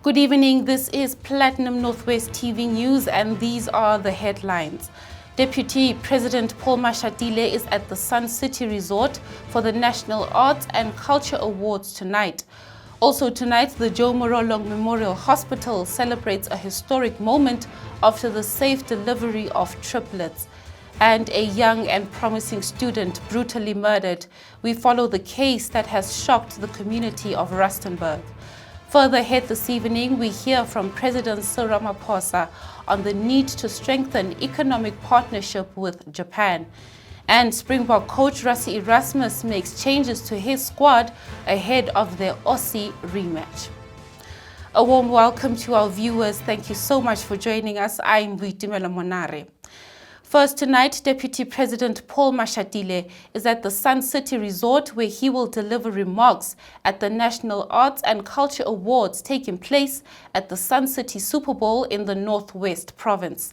Good evening, this is Platinum Northwest TV News and these are the headlines. Deputy President Paul Mashatile is at the Sun City Resort for the National Arts and Culture Awards tonight. Also tonight, the Morolong Memorial Hospital celebrates a historic moment after the safe delivery of triplets. And a young and promising student brutally murdered. We follow the case that has shocked the community of Rustenburg. Further ahead this evening, we hear from President Ramaphosa on the need to strengthen economic partnership with Japan. And Springbok coach Rassie Erasmus makes changes to his squad ahead of their Aussie rematch. A warm welcome to our viewers. Thank you so much for joining us. I'm Boitumelo Monare. First tonight, Deputy President Paul Mashatile is at the Sun City Resort where he will deliver remarks at the National Arts and Culture Awards taking place at the Sun City Super Bowl in the Northwest Province.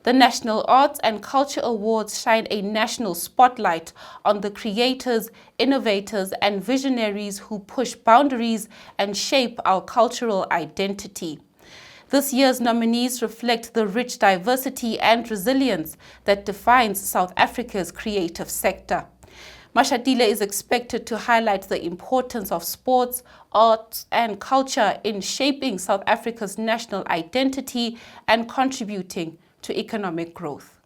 The National Arts and Culture Awards shine a national spotlight on the creators, innovators and visionaries who push boundaries and shape our cultural identity. This year's nominees reflect the rich diversity and resilience that defines South Africa's creative sector. Mashatile is expected to highlight the importance of sports, arts and culture in shaping South Africa's national identity and contributing to economic growth.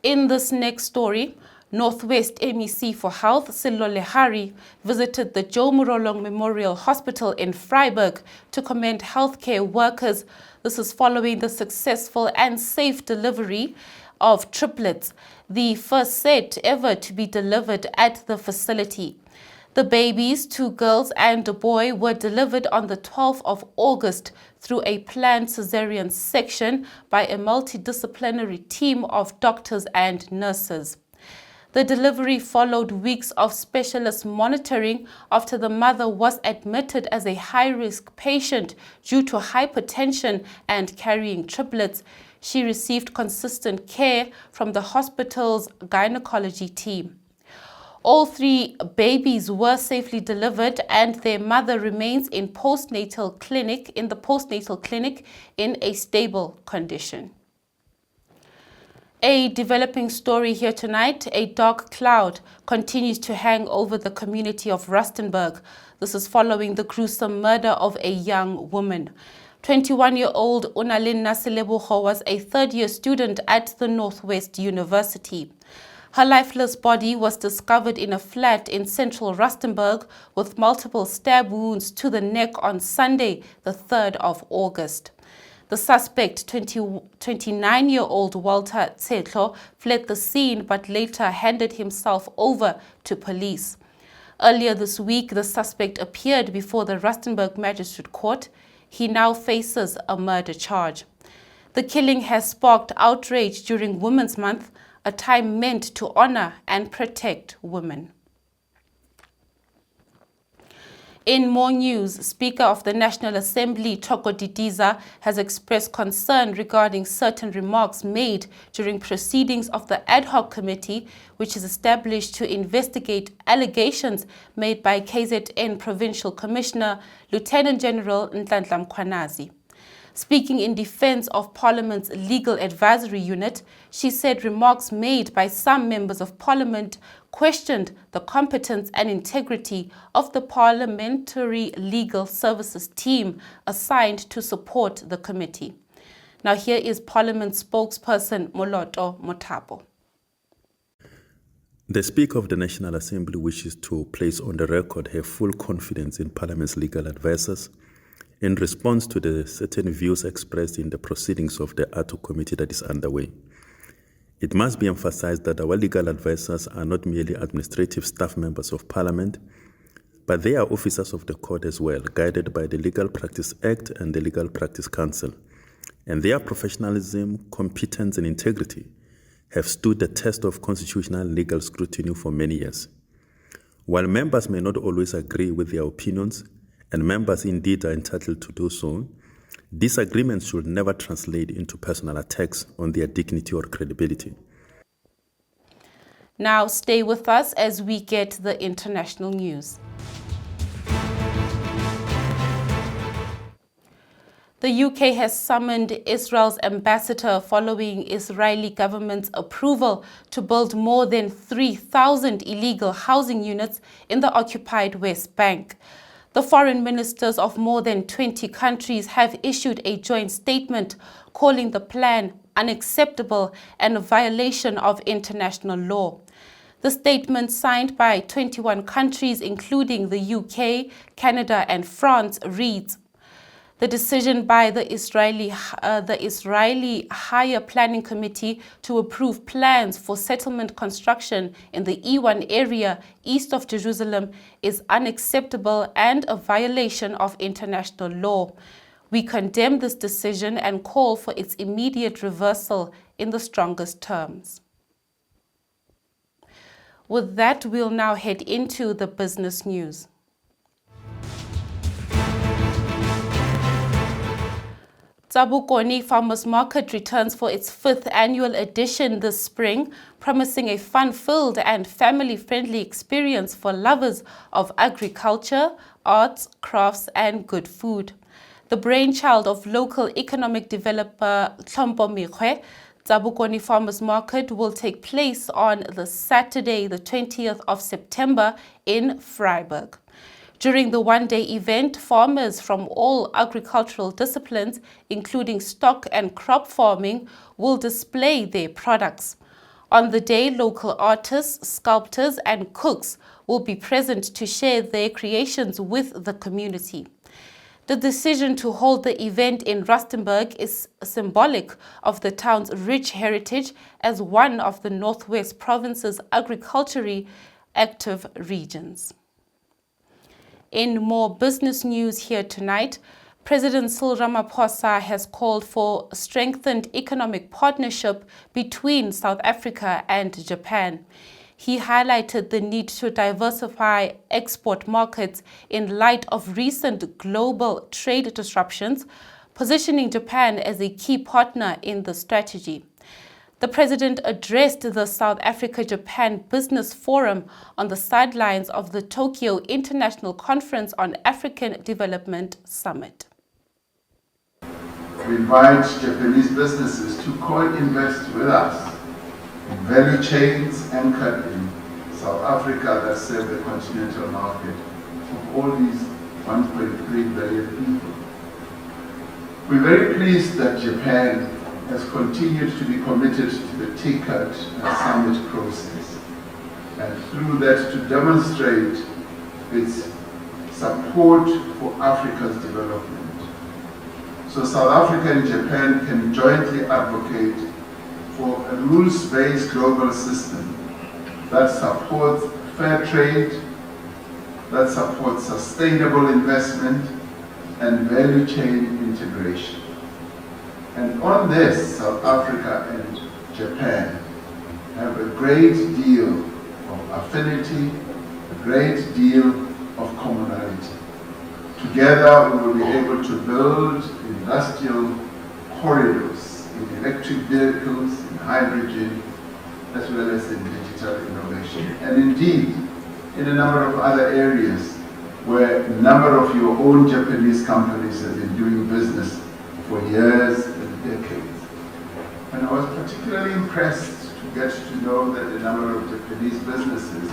In this next story, Northwest MEC for Health, Sello Lehari, visited the Morolong Memorial Hospital in Vryburg to commend healthcare workers. This is following the successful and safe delivery of triplets, the first set ever to be delivered at the facility. The babies, 2 girls and a boy, were delivered on the 12th of August through a planned cesarean section by a multidisciplinary team of doctors and nurses. The delivery followed weeks of specialist monitoring after the mother was admitted as a high-risk patient due to hypertension and carrying triplets. She received consistent care from the hospital's gynecology team. All 3 babies were safely delivered and their mother remains in the postnatal clinic in a stable condition. A developing story here tonight. A dark cloud continues to hang over the community of Rustenburg. This is following the gruesome murder of a young woman. 21-year-old Onalenna Selebogo was a third-year student at the Northwest University. Her lifeless body was discovered in a flat in central Rustenburg with multiple stab wounds to the neck on Sunday, the 3rd of August. The suspect, 29-year-old Walter Tsetlo, fled the scene but later handed himself over to police. Earlier this week, the suspect appeared before the Rustenburg Magistrate Court. He now faces a murder charge. The killing has sparked outrage during Women's Month, a time meant to honor and protect women. In more news, Speaker of the National Assembly, Thoko Didiza, has expressed concern regarding certain remarks made during proceedings of the ad hoc committee, which is established to investigate allegations made by KZN Provincial Commissioner, Lieutenant General Nhlanhla Mkhwanazi. Speaking in defense of Parliament's Legal Advisory Unit, she said remarks made by some members of Parliament questioned the competence and integrity of the Parliamentary Legal Services team assigned to support the committee. Now here is Parliament spokesperson Moloto Mothapo. The Speaker of the National Assembly wishes to place on the record her full confidence in Parliament's legal advisers in response to the certain views expressed in the proceedings of the ad hoc committee that is underway. It must be emphasized that our legal advisers are not merely administrative staff members of Parliament, but they are officers of the court as well, guided by the Legal Practice Act and the Legal Practice Council. And their professionalism, competence and integrity have stood the test of constitutional legal scrutiny for many years. While members may not always agree with their opinions, and members indeed are entitled to do so, disagreements should never translate into personal attacks on their dignity or credibility. Now stay with us as we get the international news. The UK has summoned Israel's ambassador following Israeli government's approval to build more than 3,000 illegal housing units in the occupied West Bank. The foreign ministers of more than 20 countries have issued a joint statement calling the plan unacceptable and a violation of international law. The statement, signed by 21 countries including the UK, Canada and France, reads: the decision by the Israeli Higher Planning Committee to approve plans for settlement construction in the E1 area east of Jerusalem is unacceptable and a violation of international law. We condemn this decision and call for its immediate reversal in the strongest terms. With that, we'll now head into the business news. Tsabukoni Farmers Market returns for its 5th annual edition this spring, promising a fun-filled and family-friendly experience for lovers of agriculture, arts, crafts and good food. The brainchild of local economic developer Tlhompo Mekgwe, Tsabukoni Farmers Market will take place on the Saturday, the 20th of September in Vryburg. During the one-day event, farmers from all agricultural disciplines, including stock and crop farming, will display their products. On the day, local artists, sculptors and cooks will be present to share their creations with the community. The decision to hold the event in Rustenburg is symbolic of the town's rich heritage as one of the Northwest Province's agriculturally active regions. In more business news here tonight, President Cyril Ramaphosa has called for a strengthened economic partnership between South Africa and Japan. He highlighted the need to diversify export markets in light of recent global trade disruptions, positioning Japan as a key partner in the strategy. The president addressed the South Africa-Japan Business Forum on the sidelines of the Tokyo International Conference on African Development Summit. We invite Japanese businesses to co-invest with us in value chains anchored in South Africa that serve the continental market of all these 1.3 billion people. We're very pleased that Japan has continued to be committed to the TICAD summit process, and through that to demonstrate its support for Africa's development. So South Africa and Japan can jointly advocate for a rules-based global system that supports fair trade, that supports sustainable investment and value chain integration. And on this, South Africa and Japan have a great deal of affinity, a great deal of commonality. Together we will be able to build industrial corridors in electric vehicles, in hydrogen, as well as in digital innovation. And indeed, in a number of other areas where a number of your own Japanese companies have been doing business for years and decades. And I was particularly impressed to get to know that a number of Japanese businesses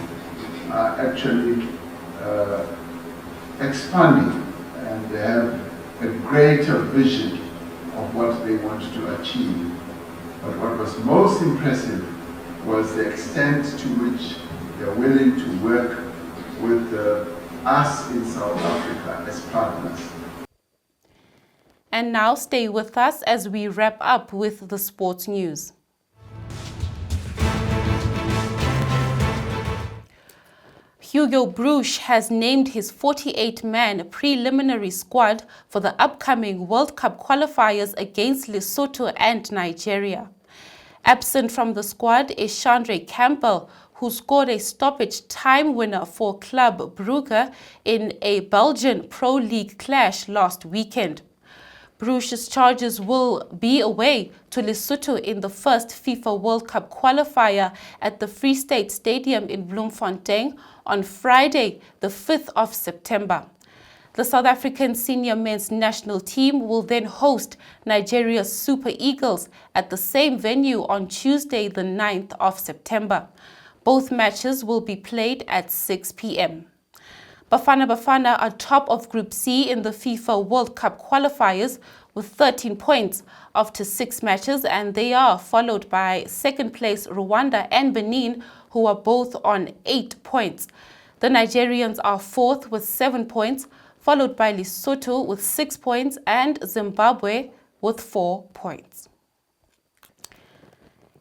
are actually expanding, and they have a greater vision of what they want to achieve. But what was most impressive was the extent to which they are willing to work with us in South Africa as partners. And now stay with us as we wrap up with the sports news. Hugo Broos has named his 48-man preliminary squad for the upcoming World Cup qualifiers against Lesotho and Nigeria. Absent from the squad is Chandre Campbell, who scored a stoppage time winner for Club Brugge in a Belgian Pro League clash last weekend. Broos's charges will be away to Lesotho in the first FIFA World Cup qualifier at the Free State Stadium in Bloemfontein on Friday, the 5th of September. The South African senior men's national team will then host Nigeria's Super Eagles at the same venue on Tuesday, the 9th of September. Both matches will be played at 6 p.m. Bafana Bafana are top of Group C in the FIFA World Cup qualifiers with 13 points after 6 matches, and they are followed by second place Rwanda and Benin, who are both on 8 points. The Nigerians are fourth with 7 points, followed by Lesotho with 6 points and Zimbabwe with 4 points.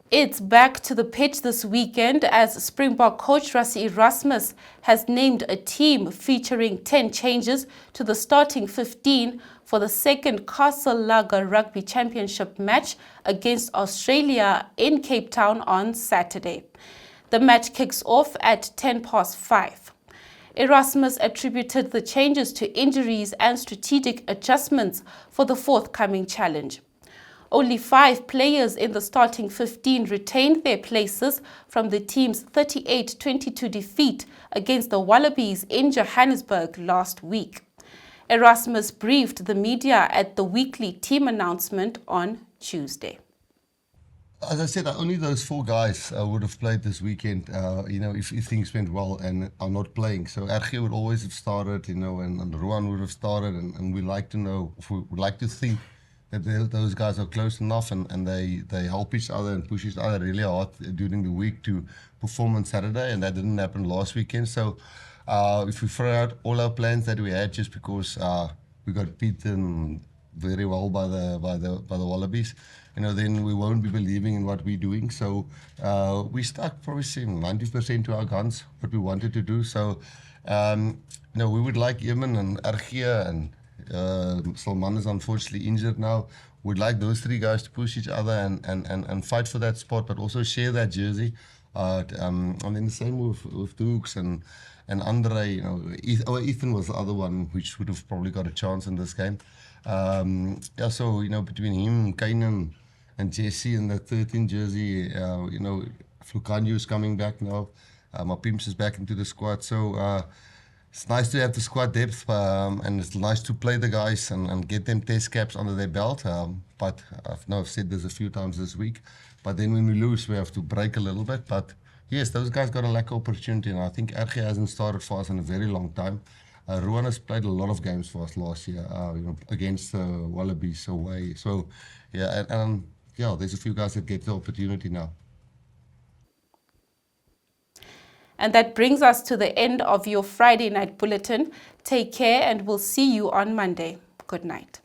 It's back to the pitch this weekend as Springbok coach Rassie Erasmus has named a team featuring 10 changes to the starting 15 for the second Castle Lager Rugby Championship match against Australia in Cape Town on Saturday. The match kicks off at 5:10. Erasmus attributed the changes to injuries and strategic adjustments for the forthcoming challenge. Only 5 players in the starting 15 retained their places from the team's 38-22 defeat against the Wallabies in Johannesburg last week. Erasmus briefed the media at the weekly team announcement on Tuesday. As I said, only those 4 guys would have played this weekend, if things went well and are not playing. So RG would always have started, and Ruan would have started, and we like to think that those guys are close enough and they help each other and push each other really hard during the week to perform on Saturday, and that didn't happen last weekend. So if we throw out all our plans that we had just because we got beaten very well by the Wallabies, then we won't be believing in what we're doing. So we stuck probably 90% to our guns, what we wanted to do. So we would like Yemen and Argia and Salman is unfortunately injured now. We'd like those 3 guys to push each other and fight for that spot, but also share that jersey. And then the same with Dukes and Andre. Ethan was the other one which would have probably got a chance in this game. So between him, Kainan, and Jesse in the 13 jersey, Flukanyu is coming back now. Mapimps is back into the squad. So it's nice to have the squad depth, and it's nice to play the guys and get them test caps under their belt. But I've said this a few times this week. But then when we lose, we have to break a little bit. But yes, those guys got a lack of opportunity, and I think RG hasn't started for us in a very long time. Ruan has played a lot of games for us last year, against Wallabies away. So there's a few guys that get the opportunity now. And that brings us to the end of your Friday night bulletin. Take care, and we'll see you on Monday. Good night.